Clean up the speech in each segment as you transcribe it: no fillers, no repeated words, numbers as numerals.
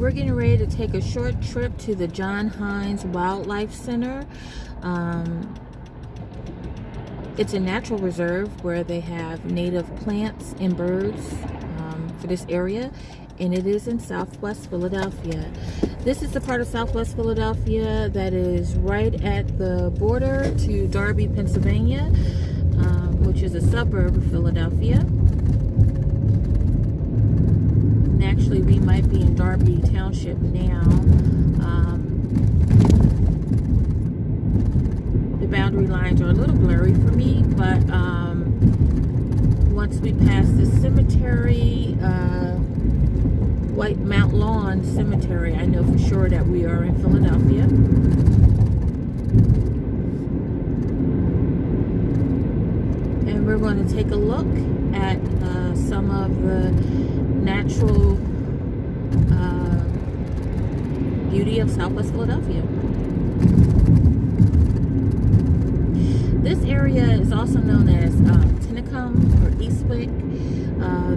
We're getting ready to take a short trip to the John Heinz Wildlife Center. It's a natural reserve where they have native plants and birds for this area, and it is in Southwest Philadelphia. This is the part of Southwest Philadelphia that is right at the border to Darby, Pennsylvania, which is a suburb of Philadelphia. And actually, we might be in Darby Township now. The boundary lines are a little blurry for me, but once we pass the cemetery, White Mount Lawn Cemetery, I know for sure that we are in Philadelphia. And we're going to take a look at some of the natural beauty of Southwest Philadelphia. This area is also known as Tennicum or Eastwick.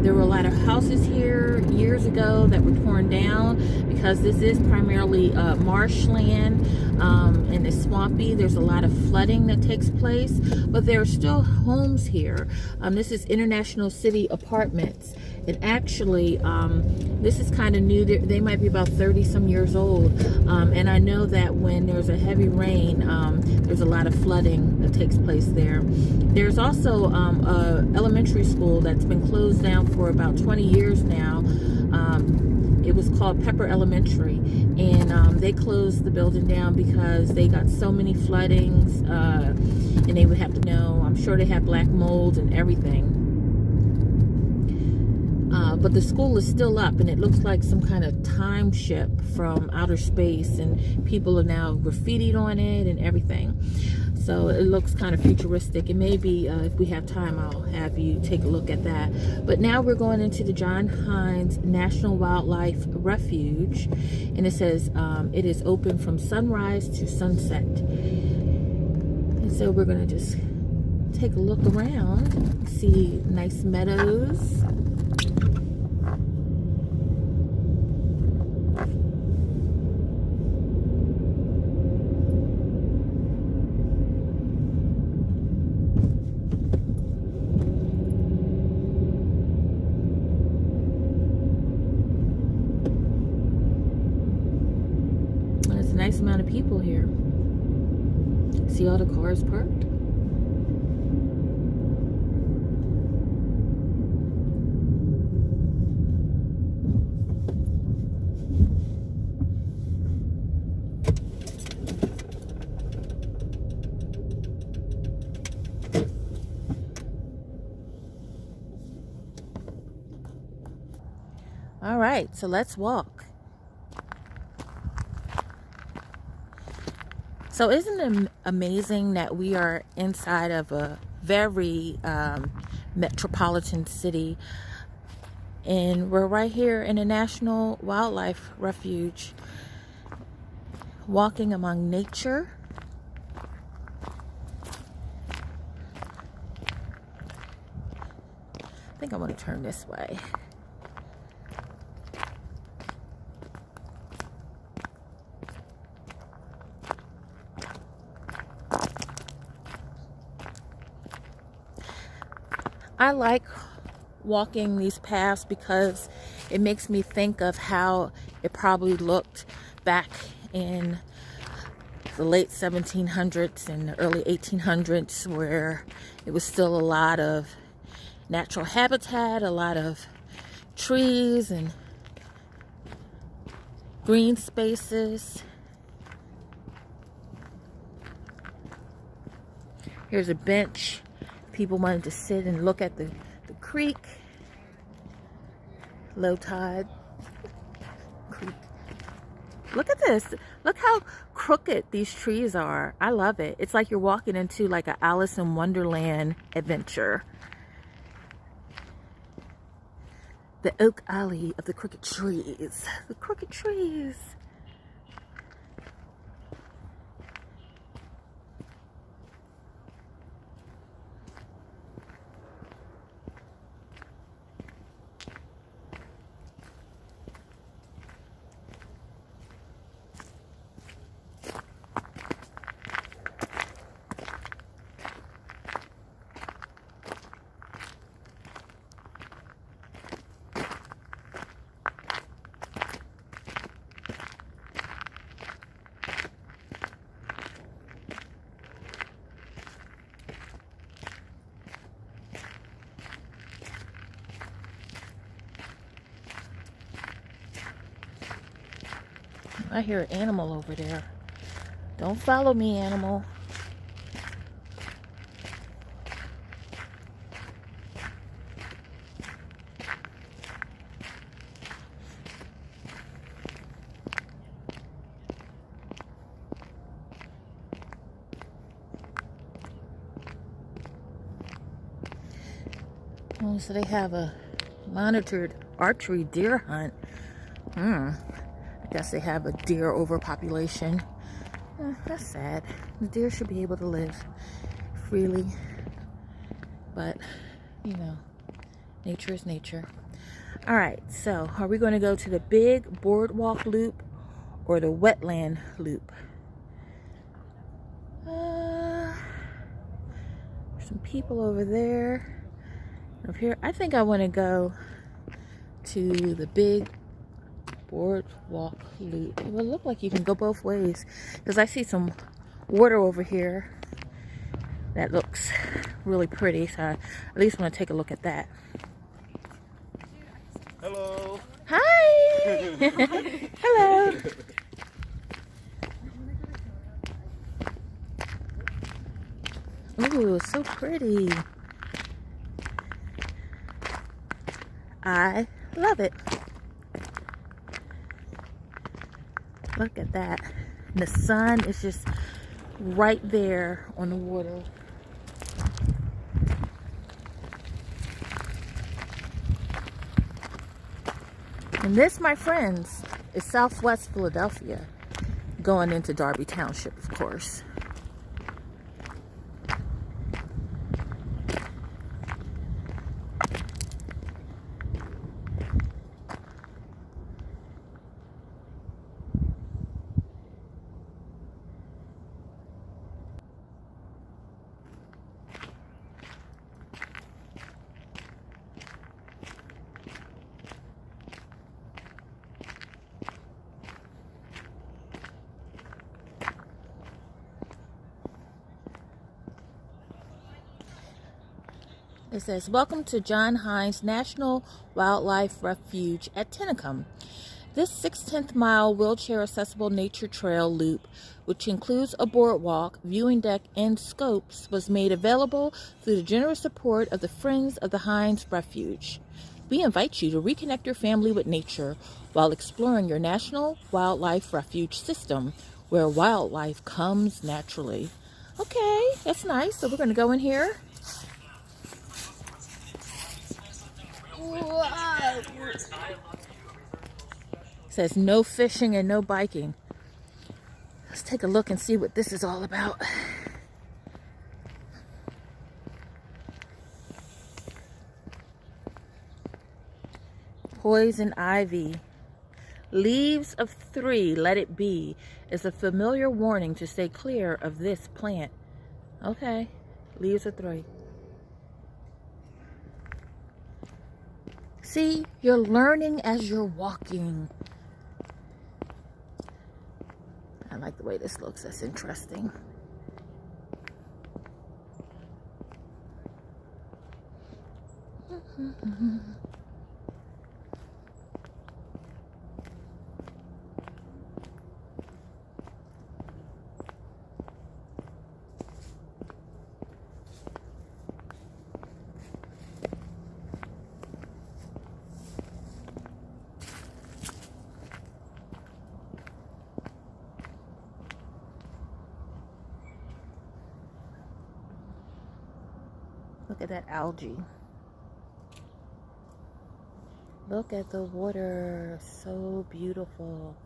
There were a lot of houses here years ago that were torn down because this is primarily marshland and it's swampy. There's a lot of flooding that takes place, but there are still homes here. This is International City Apartments, and actually this is kind of new. They might be about 30 some years old, and I know that when there's a heavy rain, there's a lot of flooding that takes place there. There's also a elementary school that's been closed down for about 20 years now. It was called Pepper Elementary, and they closed the building down because they got so many floodings, and they would have to know, I'm sure they had black mold and everything. But the school is still up, and it looks like some kind of time ship from outer space, and people are now graffitied on it and everything. So it looks kind of futuristic, and maybe if we have time, I'll have you take a look at that. But now we're going into the John Heinz National Wildlife Refuge, and it says it is open from sunrise to sunset. And so we're going to just take a look around, see nice meadows. Nice amount of people here. See all the cars parked? All right, so let's walk. So isn't it amazing that we are inside of a very metropolitan city, and we're right here in a National Wildlife Refuge, walking among nature. I think I want to turn this way. I like walking these paths because it makes me think of how it probably looked back in the late 1700s and the early 1800s, where it was still a lot of natural habitat, a lot of trees and green spaces. Here's a bench. People wanted to sit and look at the creek. Low tide creek. Look at this. Look how crooked these trees are. I love it. It's like you're walking into like an Alice in Wonderland adventure. The oak alley of the crooked trees. The crooked trees. I hear an animal over there. Don't follow me, animal. Oh, so they have a monitored archery deer hunt. I guess they have a deer overpopulation. That's sad. The deer should be able to live freely. But, you know, nature is nature. Alright, so are we going to go to the big boardwalk loop or the wetland loop? There's some people over there. Up here, I think I want to go to the big boardwalk loop. It will look like you can go both ways because I see some water over here that looks really pretty, so I at least want to take a look at that. Hello. Hi. Hello. Ooh, so pretty. I love it. Look at that. The sun is just right there on the water. And this, my friends, is Southwest Philadelphia, going into Darby Township, of course. It says, welcome to John Heinz National Wildlife Refuge at Tinicum. This 6/10 mile wheelchair accessible nature trail loop, which includes a boardwalk, viewing deck, and scopes, was made available through the generous support of the Friends of the Heinz Refuge. We invite you to reconnect your family with nature while exploring your National Wildlife Refuge system, where wildlife comes naturally. Okay, that's nice. So we're going to go in here. Wow. Says no fishing and no biking. Let's take a look and see what this is all about. Poison ivy. Leaves of 3, let it be, is a familiar warning to stay clear of this plant. Okay, leaves of 3. See, you're learning as you're walking. I like the way this looks. That's interesting. Look at that algae. Look at the water. So beautiful.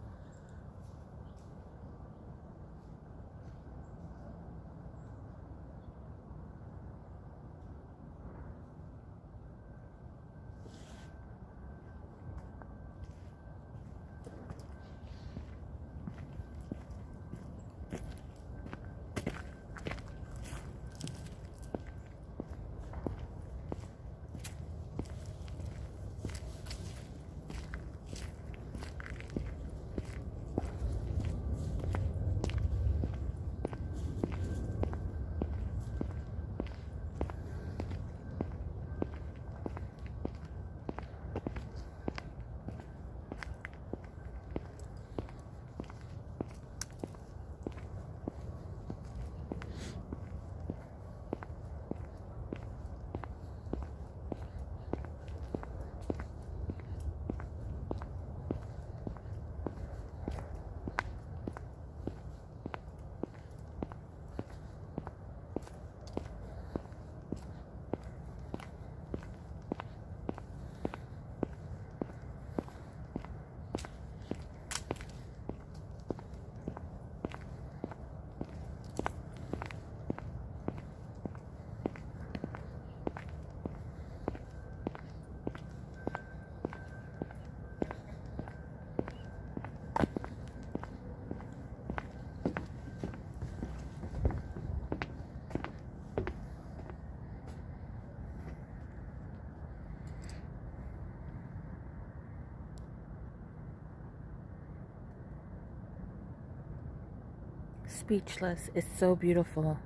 speechless. It's so beautiful.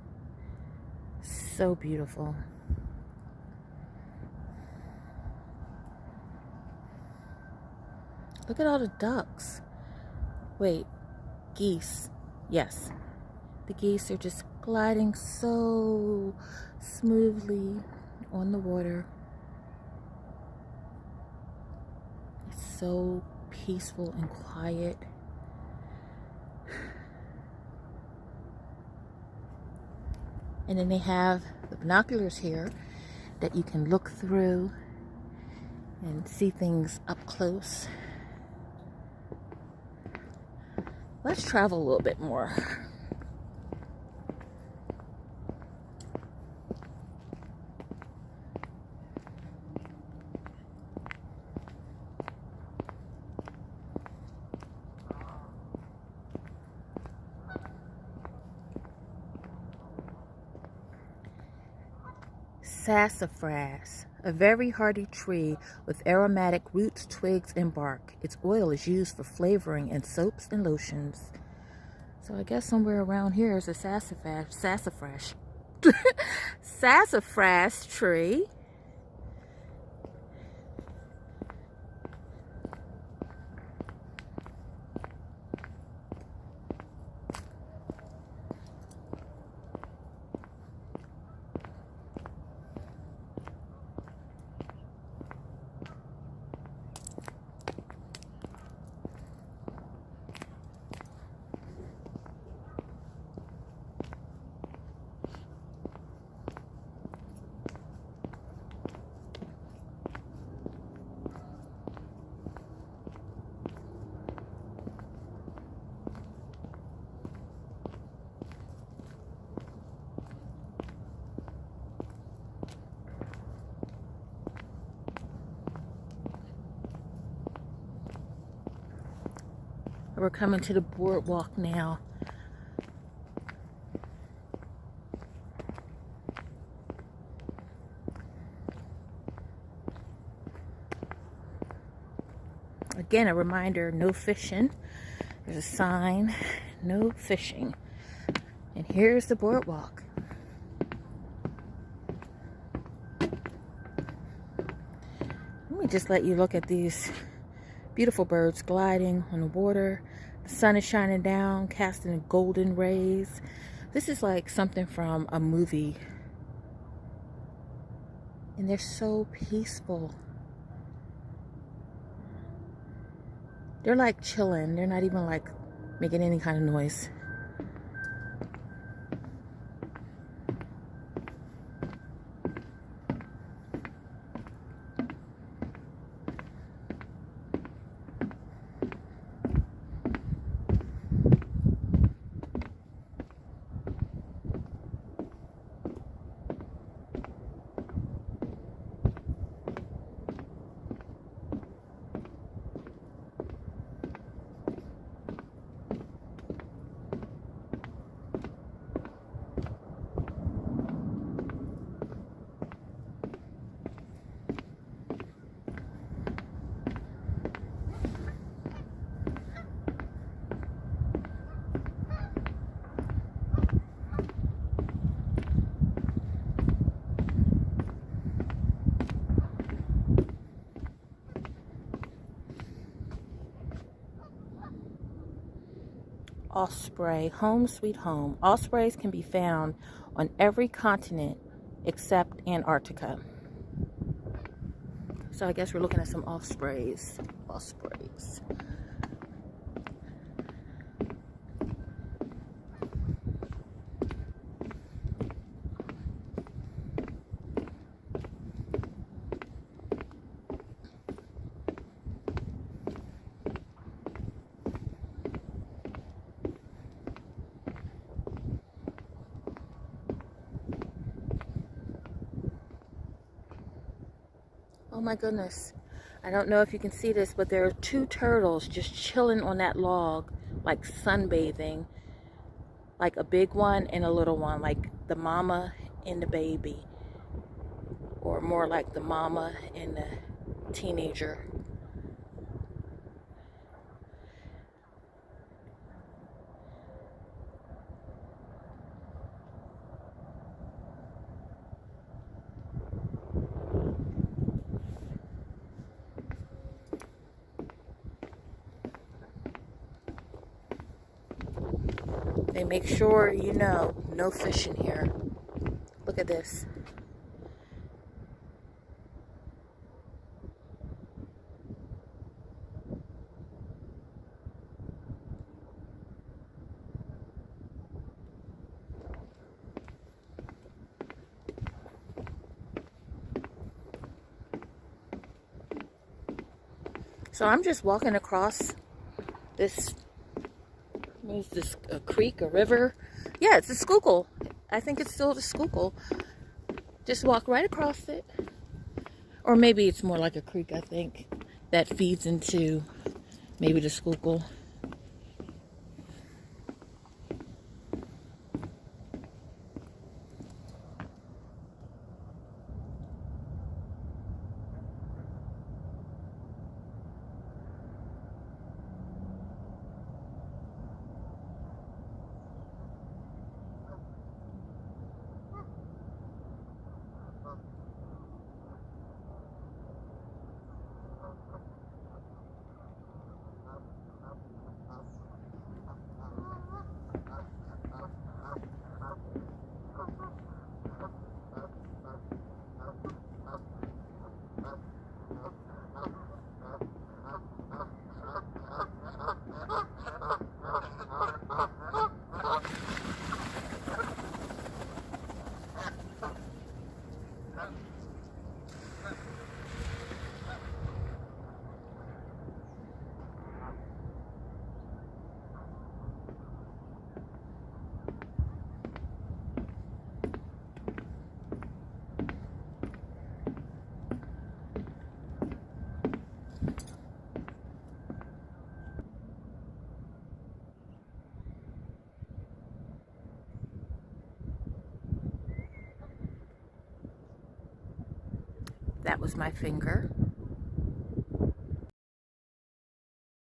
So beautiful. Look at all the ducks. Wait, geese. Yes. The geese are just gliding so smoothly on the water. It's so peaceful and quiet. And then they have the binoculars here that you can look through and see things up close. Let's travel a little bit more. Sassafras, a very hardy tree with aromatic roots, twigs, and bark. Its oil is used for flavoring in soaps and lotions. So I guess somewhere around here is a sassafras tree. We're coming to the boardwalk now. Again, a reminder, no fishing. There's a sign, no fishing. And here's the boardwalk. Let me just let you look at these beautiful birds gliding on the water. The sun is shining down, casting golden rays. This is like something from a movie. And they're so peaceful. They're like chilling. They're not even like making any kind of noise. Osprey, home sweet home. Ospreys can be found on every continent except Antarctica. So I guess we're looking at some ospreys. Ospreys. Oh my goodness. I don't know if you can see this, but there are two turtles just chilling on that log, like sunbathing. Like a big one and a little one, like the mama and the baby. Or more like the mama and the teenager. They make sure you know, no fishing here. Look at this. So I'm just walking across this, what is this, a creek, a river? Yeah, it's a Schuylkill. I think it's still the Schuylkill. Just walk right across it. Or maybe it's more like a creek, I think, that feeds into maybe the Schuylkill. That was my finger.